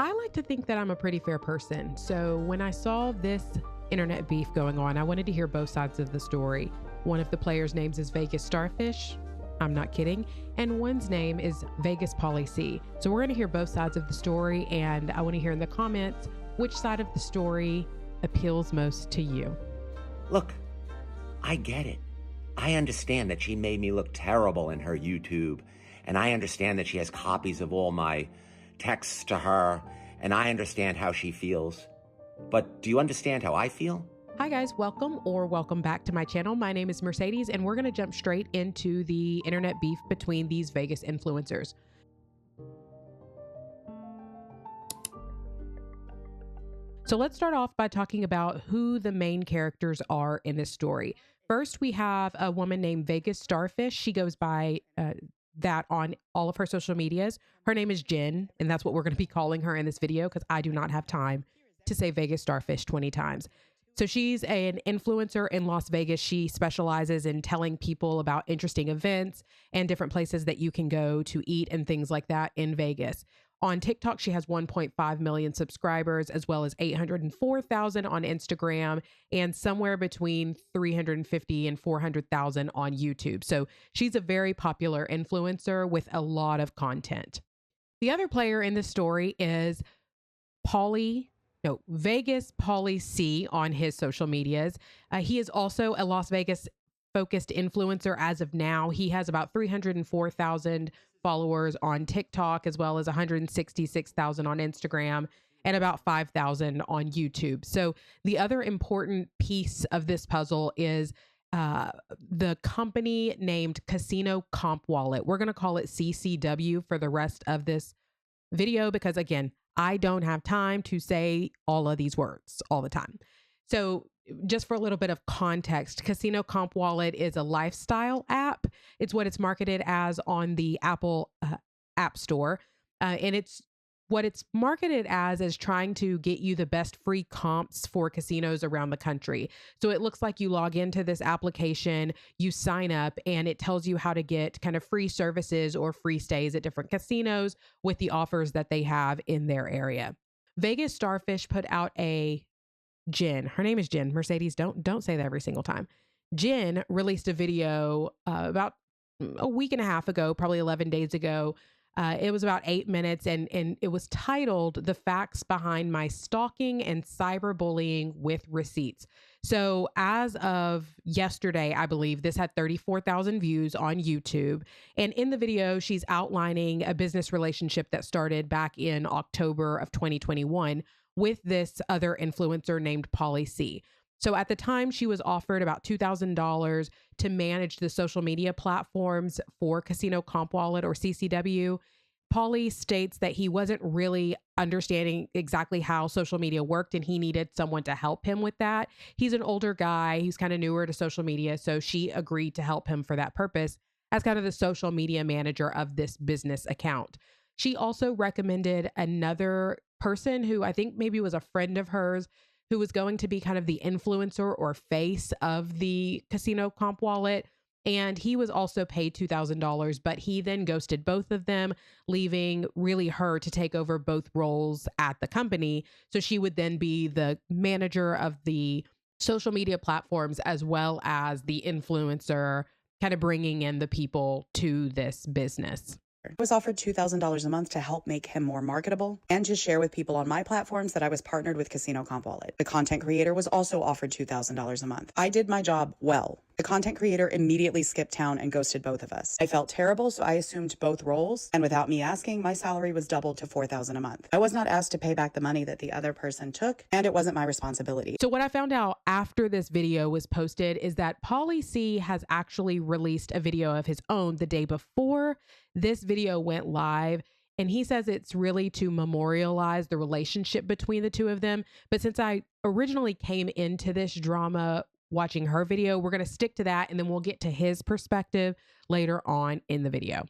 I like to think that I'm a pretty fair person. So when I saw this internet beef going on, I wanted to hear both sides of the story. One of the players' names is Vegas Starfish. I'm not kidding. And one's name is VegasPaulyC. So we're going to hear both sides of the story, and I want to hear in the comments which side of the story appeals most to you. Look, I get it. I understand that she made me look terrible in her YouTube, and I understand that she has copies of all my texts to her, and I understand how she feels. But do you understand how I feel? Hi guys, welcome back to my channel. My name is Mercedes, and we're going to jump straight into the internet beef between these Vegas influencers. So let's start off by talking about who the main characters are in this story. First, we have a woman named Vegas Starfish. She goes by that on all of her social medias. Her name is Jen, and that's what we're going to be calling her in this video because I do not have time to say Vegas Starfish 20 times. So she's an influencer in Las Vegas. She specializes in telling people about interesting events and different places that you can go to eat and things like that in Vegas. On TikTok, she has 1.5 million subscribers, as well as 804,000 on Instagram, and somewhere between 350 and 400,000 on YouTube. So she's a very popular influencer with a lot of content. The other player in the story is VegasPaulyC on his social medias. He is also a Las Vegas focused influencer as of now. He has about 304,000 followers on TikTok, as well as 166,000 on Instagram and about 5,000 on YouTube. So the other important piece of this puzzle is the company named Casino Comp Wallet. We're going to call it CCW for the rest of this video because, again, I don't have time to say all of these words all the time. So just for a little bit of context, Casino Comp Wallet is a lifestyle app. It's what it's marketed as on the Apple App Store. And it's what it's marketed as is trying to get you the best free comps for casinos around the country. So it looks like you log into this application, you sign up, and it tells you how to get kind of free services or free stays at different casinos with the offers that they have in their area. Vegas Starfish put out Jen, her name is Jen. Mercedes, don't say that every single time. Jen released a video about a week and a half ago, probably 11 days ago. It was about 8 minutes, and it was titled "The Facts Behind My Stalking and Cyberbullying with Receipts." So as of yesterday, I believe this had 34,000 views on YouTube. And in the video, she's outlining a business relationship that started back in October of 2021 with this other influencer named Pauly C. So at the time, she was offered about $2,000 to manage the social media platforms for Casino Comp Wallet, or CCW. Pauly states that he wasn't really understanding exactly how social media worked, and he needed someone to help him with that. He's an older guy. He's kind of newer to social media, so she agreed to help him for that purpose as kind of the social media manager of this business account. She also recommended another person who I think maybe was a friend of hers, who was going to be kind of the influencer or face of the Casino Comp Wallet. And he was also paid $2,000, but he then ghosted both of them, leaving really her to take over both roles at the company. So she would then be the manager of the social media platforms as well as the influencer, kind of bringing in the people to this business. I was offered $2,000 a month to help make him more marketable and to share with people on my platforms that I was partnered with Casino Comp Wallet. The content creator was also offered $2,000 a month. I did my job well. The content creator immediately skipped town and ghosted both of us. I felt terrible, so I assumed both roles, and without me asking, my salary was doubled to $4,000 a month. I was not asked to pay back the money that the other person took, and it wasn't my responsibility. So what I found out after this video was posted is that Pauly C has actually released a video of his own the day before this video went live. And he says it's really to memorialize the relationship between the two of them. But since I originally came into this drama watching her video, we're going to stick to that, and then we'll get to his perspective later on in the video.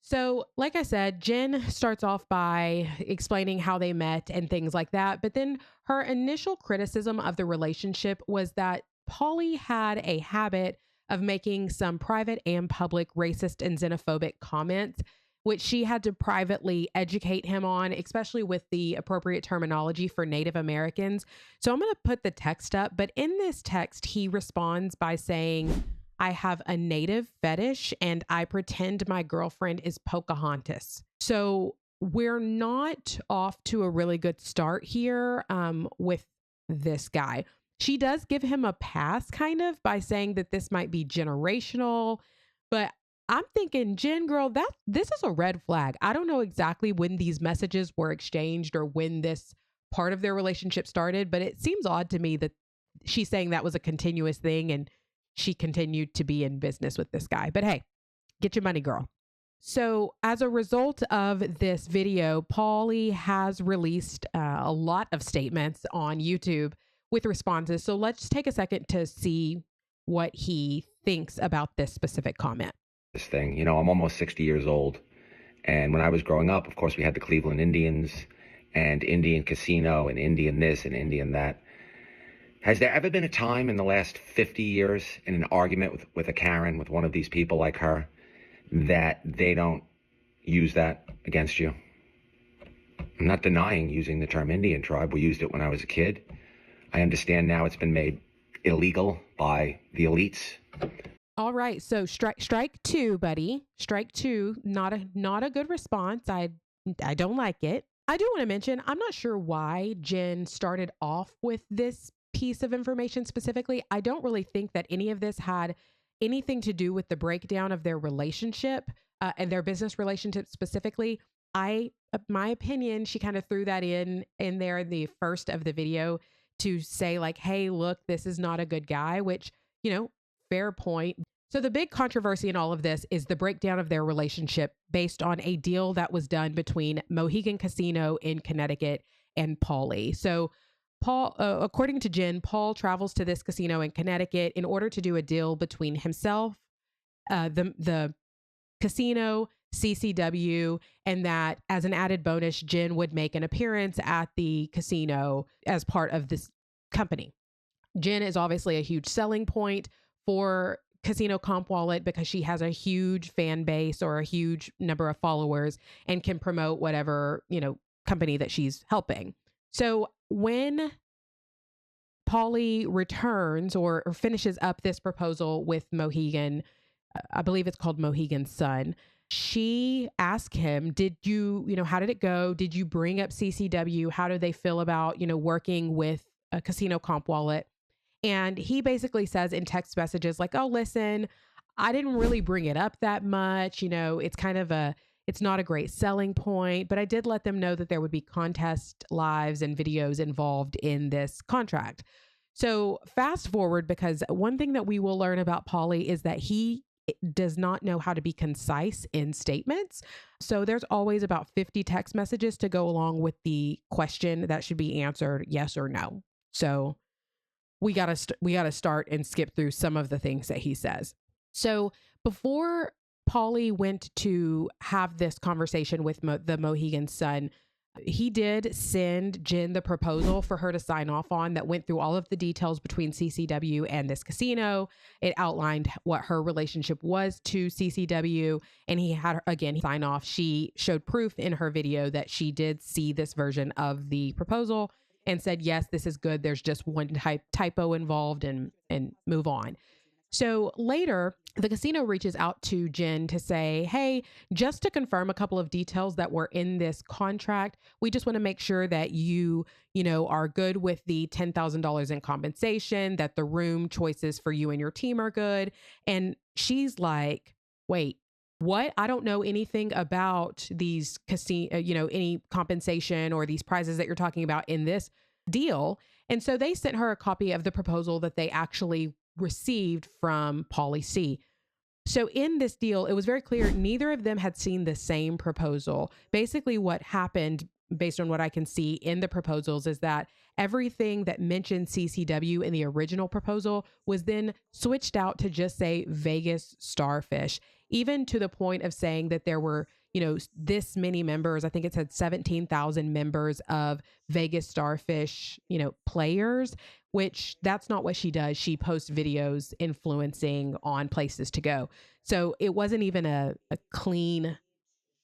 So like I said, Jen starts off by explaining how they met and things like that. But then her initial criticism of the relationship was that Pauly had a habit of making some private and public racist and xenophobic comments which she had to privately educate him on, especially with the appropriate terminology for Native Americans. So I'm going to put the text up, but in this text, he responds by saying, I have a native fetish and I pretend my girlfriend is Pocahontas. So we're not off to a really good start here with this guy. She does give him a pass kind of by saying that this might be generational, but I'm thinking, Jen, girl, this is a red flag. I don't know exactly when these messages were exchanged or when this part of their relationship started, but it seems odd to me that she's saying that was a continuous thing and she continued to be in business with this guy. But hey, get your money, girl. So as a result of this video, Pauly has released a lot of statements on YouTube with responses. So let's take a second to see what he thinks about this specific comment. This thing, you know, I'm almost 60 years old. And when I was growing up, of course, we had the Cleveland Indians and Indian Casino and Indian this and Indian that. Has there ever been a time in the last 50 years in an argument with a Karen, with one of these people like her, that they don't use that against you? I'm not denying using the term Indian tribe. We used it when I was a kid. I understand now it's been made illegal by the elites. All right. So strike two, buddy. Strike two. Not a good response. I don't like it. I do want to mention, I'm not sure why Jen started off with this piece of information specifically. I don't really think that any of this had anything to do with the breakdown of their relationship and their business relationship specifically. My opinion, she kind of threw that in there in the first of the video to say like, hey, look, this is not a good guy, which, you know, fair point. So the big controversy in all of this is the breakdown of their relationship based on a deal that was done between Mohegan Casino in Connecticut and Pauly. So Paul, according to Jen, Paul travels to this casino in Connecticut in order to do a deal between himself, the casino, CCW, and that as an added bonus, Jen would make an appearance at the casino as part of this company. Jen is obviously a huge selling point for Casino Comp Wallet because she has a huge fan base or a huge number of followers and can promote whatever, you know, company that she's helping. So when Pauly returns or finishes up this proposal with Mohegan, I believe it's called Mohegan's Son, she asked him, how did it go? Did you bring up CCW? How do they feel about, working with a Casino Comp Wallet? And he basically says in text messages like, oh, listen, I didn't really bring it up that much. It's not a great selling point, but I did let them know that there would be contest lives and videos involved in this contract. So fast forward, because one thing that we will learn about Pauly is that he does not know how to be concise in statements. So there's always about 50 text messages to go along with the question that should be answered yes or no. So we got to start and skip through some of the things that he says. So before Pauly went to have this conversation with the Mohegan Son, he did send Jen the proposal for her to sign off on that went through all of the details between CCW and this casino. It outlined what her relationship was to CCW, and he had her, again, sign off. She showed proof in her video that she did see this version of the proposal and said, yes, this is good. There's just one typo involved, and move on. So later, the casino reaches out to Jen to say, hey, just to confirm a couple of details that were in this contract, we just want to make sure that you are good with the $10,000 in compensation, that the room choices for you and your team are good. And she's like, wait, what? I don't know anything about these any compensation or these prizes that you're talking about in this deal. And so they sent her a copy of the proposal that they actually received from VegasPaulyC. So in this deal, it was very clear neither of them had seen the same proposal. Basically, what happened, based on what I can see in the proposals, is that everything that mentioned CCW in the original proposal was then switched out to just say Vegas Starfish, even to the point of saying that there were, this many members. I think it said 17,000 members of Vegas Starfish, players, which that's not what she does. She posts videos influencing on places to go. So it wasn't even a clean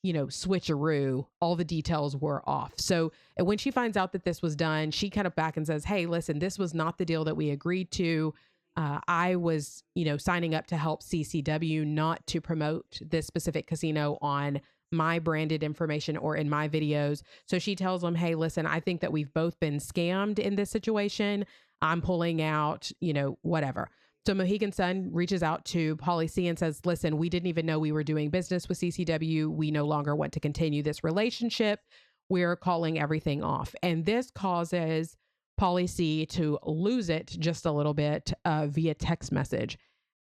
switcheroo. All the details were off. So when she finds out that this was done, she kind of back and says, hey, listen, this was not the deal that we agreed to. I was, signing up to help CCW, not to promote this specific casino on my branded information or in my videos. So she tells them, hey, listen, I think that we've both been scammed in this situation. I'm pulling out, whatever. So Mohegan Sun reaches out to PaulyC and says, listen, we didn't even know we were doing business with CCW. We no longer want to continue this relationship. We're calling everything off. And this causes PaulyC to lose it just a little bit via text message.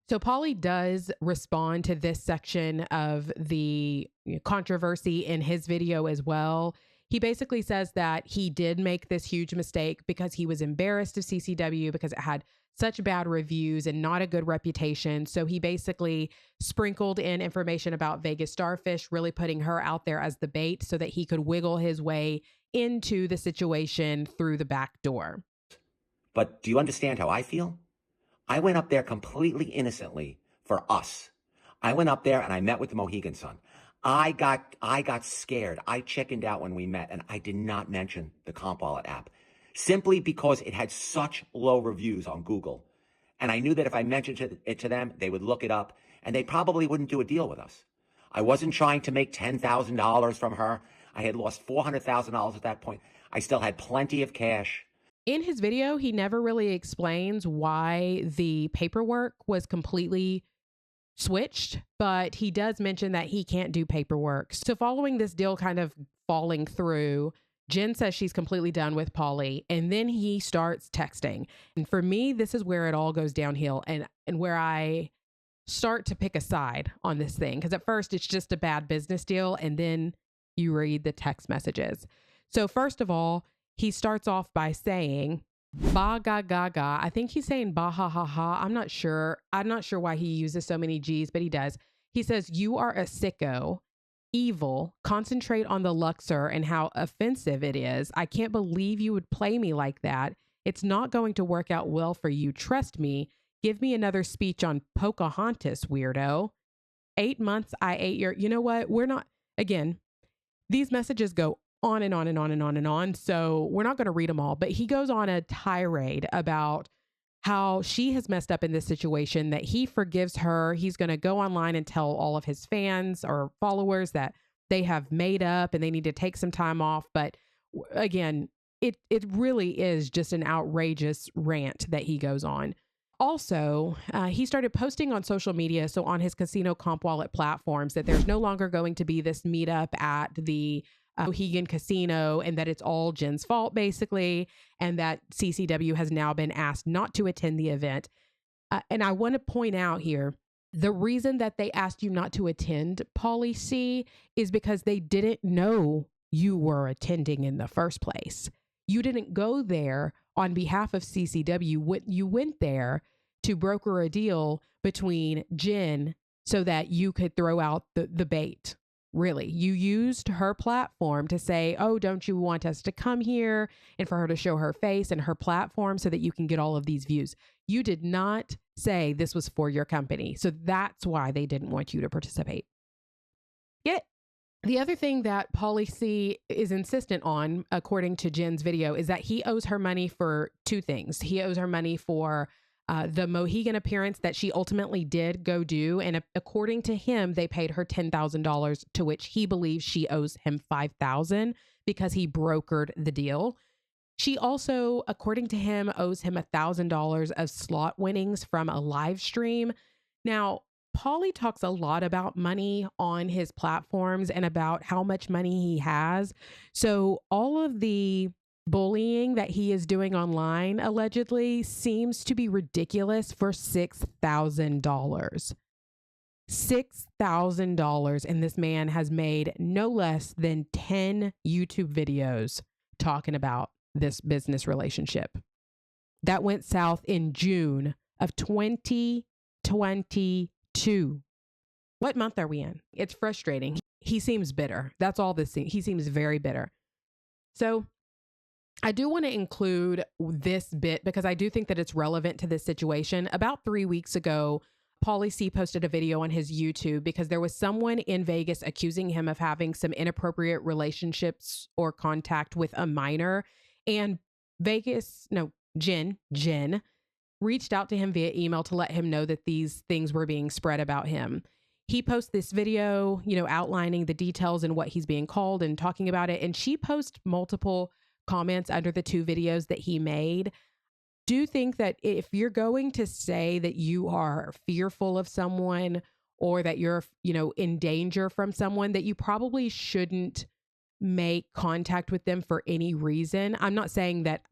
So Pauly does respond to this section of the controversy in his video as well. He basically says that he did make this huge mistake because he was embarrassed of CCW because it had such bad reviews and not a good reputation. So he basically sprinkled in information about Vegas Starfish, really putting her out there as the bait so that he could wiggle his way into the situation through the back door. But do you understand how I feel? I went up there completely innocently for us. I went up there and I met with the Mohegan Sun. I got scared. I chickened out when we met, and I did not mention the Comp Wallet app simply because it had such low reviews on Google. And I knew that if I mentioned it to them, they would look it up and they probably wouldn't do a deal with us. I wasn't trying to make $10,000 from her. I had lost $400,000 at that point. I still had plenty of cash. In his video, he never really explains why the paperwork was completely switched, but he does mention that he can't do paperwork. So following this deal kind of falling through, Jen says she's completely done with Pauly, and then he starts texting. And for me, this is where it all goes downhill and where I start to pick a side on this thing. Because at first it's just a bad business deal, and then you read the text messages. So first of all, he starts off by saying, ba ga ga ga. I think he's saying ba ha ha ha. I'm not sure. I'm not sure why he uses so many G's, but he does. He says, you are a sicko, evil, concentrate on the Luxor and how offensive it is. I can't believe you would play me like that. It's not going to work out well for you. Trust me. Give me another speech on Pocahontas, weirdo. 8 months I ate your, you know what? We're not, again, these messages go on and on and on and on and on. So we're not going to read them all, but he goes on a tirade about how she has messed up in this situation, that he forgives her. He's going to go online and tell all of his fans or followers that they have made up and they need to take some time off. But again, it really is just an outrageous rant that he goes on. Also, he started posting on social media, so on his casino comp wallet platforms, that there's no longer going to be this meetup at the Mohegan Casino, and that it's all Jen's fault, basically, and that CCW has now been asked not to attend the event. And I want to point out here, the reason that they asked you not to attend, PaulyC, is because they didn't know you were attending in the first place. You didn't go there on behalf of CCW. You went there to broker a deal between Jen so that you could throw out the bait. Really, you used her platform to say, oh, don't you want us to come here, and for her to show her face and her platform so that you can get all of these views. You did not say this was for your company. So that's why they didn't want you to participate. Yet, the other thing that PaulyC is insistent on, according to Jen's video, is that he owes her money for two things. He owes her money for the Mohegan appearance that she ultimately did go do. And according to him, they paid her $10,000, to which he believes she owes him $5,000 because he brokered the deal. She also, according to him, owes him $1,000 of slot winnings from a live stream. Now, Pauly talks a lot about money on his platforms and about how much money he has. So all of the bullying that he is doing online allegedly seems to be ridiculous for $6,000. $6,000, and this man has made no less than 10 YouTube videos talking about this business relationship. That went south in June of 2022. What month are we in? It's frustrating. He seems bitter. That's all this thing. He seems very bitter. So I do want to include this bit because I do think that it's relevant to this situation. About 3 weeks ago, Pauly C posted a video on his YouTube because there was someone in Vegas accusing him of having some inappropriate relationships or contact with a minor. And Jen reached out to him via email to let him know that these things were being spread about him. He posts this video, outlining the details and what he's being called and talking about it. And she posts multiple comments under the 2 videos that he made. Do think that if you're going to say that you are fearful of someone or that you're, in danger from someone, that you probably shouldn't make contact with them for any reason. I'm not saying that,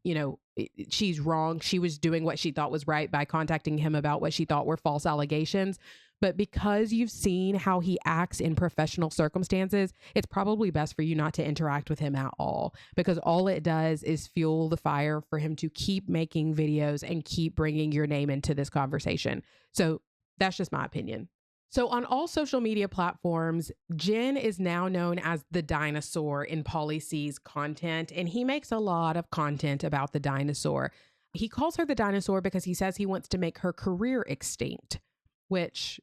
she's wrong. She was doing what she thought was right by contacting him about what she thought were false allegations. But because you've seen how he acts in professional circumstances, it's probably best for you not to interact with him at all, because all it does is fuel the fire for him to keep making videos and keep bringing your name into this conversation. So that's just my opinion. So on all social media platforms, Jen is now known as the dinosaur in Pauly C's content, and he makes a lot of content about the dinosaur. He calls her the dinosaur because he says he wants to make her career extinct, which...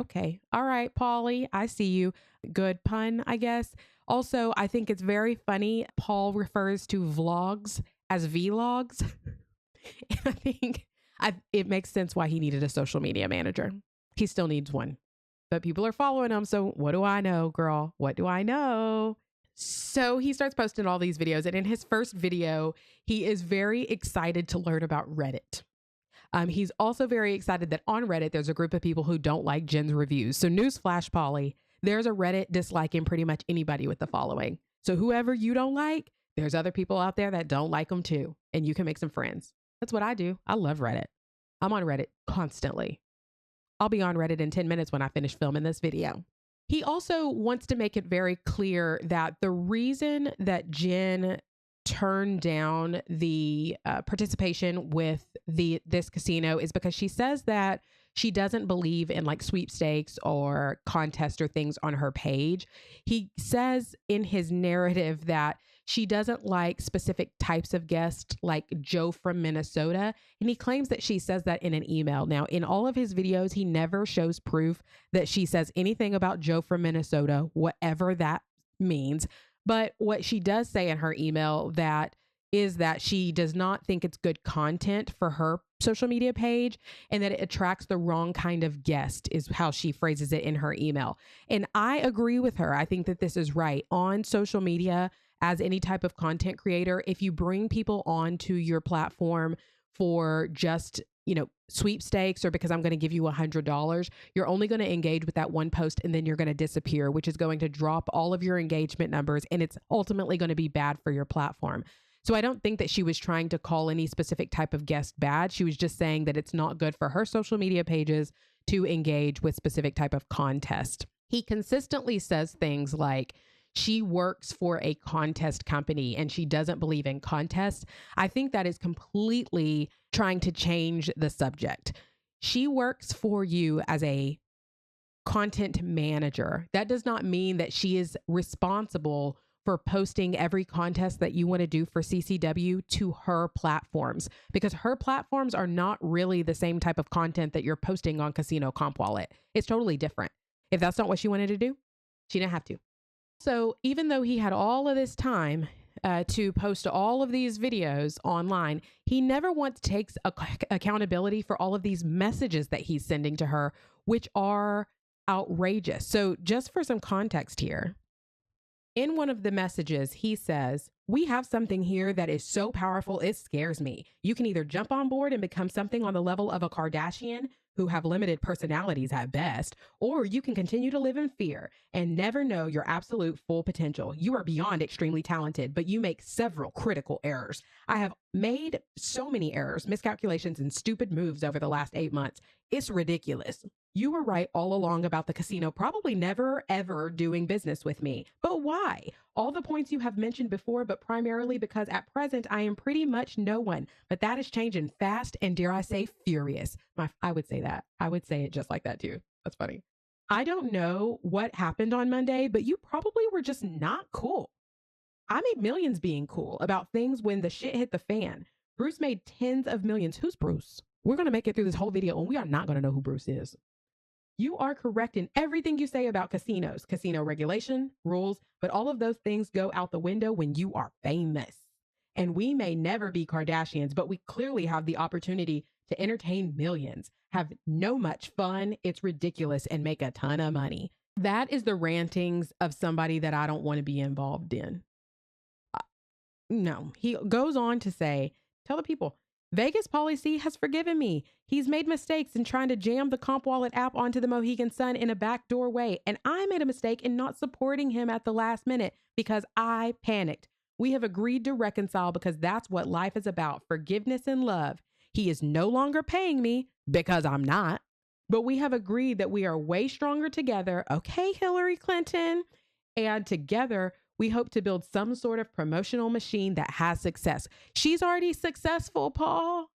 okay. All right, Pauly, I see you. Good pun, I guess. Also, I think it's very funny. Paul refers to vlogs as vlogs. And I think it makes sense why he needed a social media manager. He still needs one. But people are following him. So what do I know, girl? What do I know? So he starts posting all these videos. And in his first video, he is very excited to learn about Reddit. He's also very excited that on Reddit, there's a group of people who don't like Jen's reviews. So newsflash, Pauly, there's a Reddit disliking pretty much anybody with the following. So whoever you don't like, there's other people out there that don't like them too. And you can make some friends. That's what I do. I love Reddit. I'm on Reddit constantly. I'll be on Reddit in 10 minutes when I finish filming this video. He also wants to make it very clear that the reason that Jen turned down the participation with this casino is because she says that she doesn't believe in like sweepstakes or contests or things on her page. He says in his narrative that she doesn't like specific types of guests like Joe from Minnesota. And he claims that she says that in an email. Now, in all of his videos, he never shows proof that she says anything about Joe from Minnesota, whatever that means. But what she does say in her email is that she does not think it's good content for her social media page and that it attracts the wrong kind of guest is how she phrases it in her email. And I agree with her. I think that this is right. On social media, as any type of content creator, if you bring people onto your platform for just, sweepstakes or because I'm going to give you $100, you're only going to engage with that one post and then you're going to disappear, which is going to drop all of your engagement numbers. And it's ultimately going to be bad for your platform. So I don't think that she was trying to call any specific type of guest bad. She was just saying that it's not good for her social media pages to engage with specific type of contest. He consistently says things like, she works for a contest company and she doesn't believe in contests. I think that is completely trying to change the subject. She works for you as a content manager. That does not mean that she is responsible for posting every contest that you want to do for CCW to her platforms, because her platforms are not really the same type of content that you're posting on Casino Comp Wallet. It's totally different. If that's not what she wanted to do, she didn't have to. So even though he had all of this time to post all of these videos online, he never once takes accountability for all of these messages that he's sending to her, which are outrageous. So just for some context here, in one of the messages, he says, "We have something here that is so powerful, it scares me. You can either jump on board and become something on the level of a Kardashian, who have limited personalities at best, or you can continue to live in fear and never know your absolute full potential. You are beyond extremely talented, but you make several critical errors. I have made so many errors, miscalculations, and stupid moves over the last 8 months. It's ridiculous. You were right all along about the casino probably never, ever doing business with me. But why? All the points you have mentioned before, but primarily because at present I am pretty much no one. But that is changing fast and, dare I say, furious." I would say that. I would say it just like that too. That's funny. "I don't know what happened on Monday, but you probably were just not cool. I made millions being cool about things when the shit hit the fan. Bruce made tens of millions." Who's Bruce? We're going to make it through this whole video and we are not going to know who Bruce is. You are correct in everything you say about casinos, casino regulation, rules, but all of those things go out the window when you are famous. And we may never be Kardashians, but we clearly have the opportunity to entertain millions, have no much fun, it's ridiculous, and make a ton of money. That is the rantings of somebody that I don't want to be involved in. No, he goes on to say, tell the people, VegasPaulyC has forgiven me. He's made mistakes in trying to jam the Comp Wallet app onto the Mohegan Sun in a backdoor way. And I made a mistake in not supporting him at the last minute because I panicked. We have agreed to reconcile because that's what life is about, forgiveness and love. He is no longer paying me because I'm not, but we have agreed that we are way stronger together. Okay, Hillary Clinton. And together, we hope to build some sort of promotional machine that has success. She's already successful, Paul.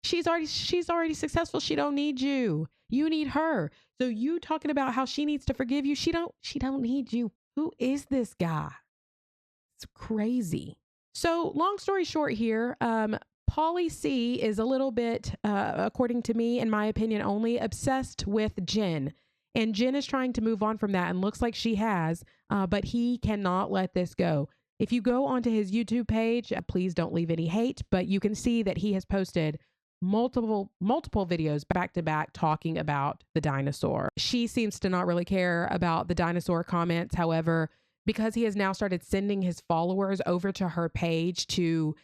She's already successful. She don't need you. You need her. So you talking about how she needs to forgive you. She don't need you. Who is this guy? It's crazy. So long story short here, Pauly C is a little bit, according to me, in my opinion only, obsessed with Jen. And Jen is trying to move on from that and looks like she has, but he cannot let this go. If you go onto his YouTube page, please don't leave any hate, but you can see that he has posted multiple videos back to back talking about the dinosaur. She seems to not really care about the dinosaur comments. However, because he has now started sending his followers over to her page to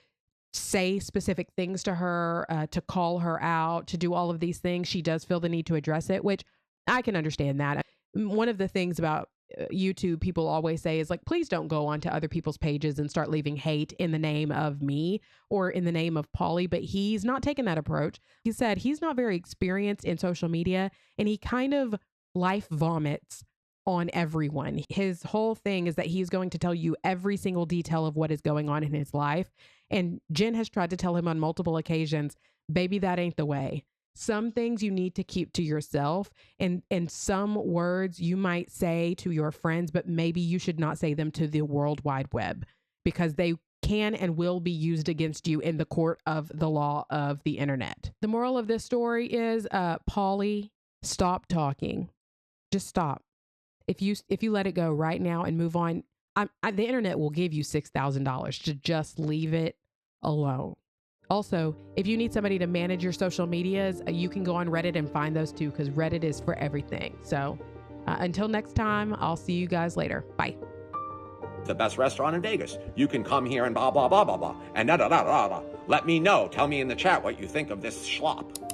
say specific things to her, to call her out, to do all of these things, she does feel the need to address it, which I can understand that. One of the things about YouTube people always say is like, please don't go onto other people's pages and start leaving hate in the name of me or in the name of Pauly, but he's not taking that approach. He said he's not very experienced in social media and he kind of life vomits on everyone. His whole thing is that he's going to tell you every single detail of what is going on in his life. And Jen has tried to tell him on multiple occasions, baby, that ain't the way. Some things you need to keep to yourself, and some words you might say to your friends, but maybe you should not say them to the World Wide Web because they can and will be used against you in the court of the law of the internet. The moral of this story is, Pauly, stop talking. Just stop. If you let it go right now and move on, the internet will give you $6,000 to just leave it alone. Also, if you need somebody to manage your social medias, you can go on Reddit and find those too, because Reddit is for everything. So until next time, I'll see you guys later. Bye. The best restaurant in Vegas. You can come here and blah, blah, blah, blah, blah. And da, da, da, da, da. Let me know. Tell me in the chat what you think of this schlop.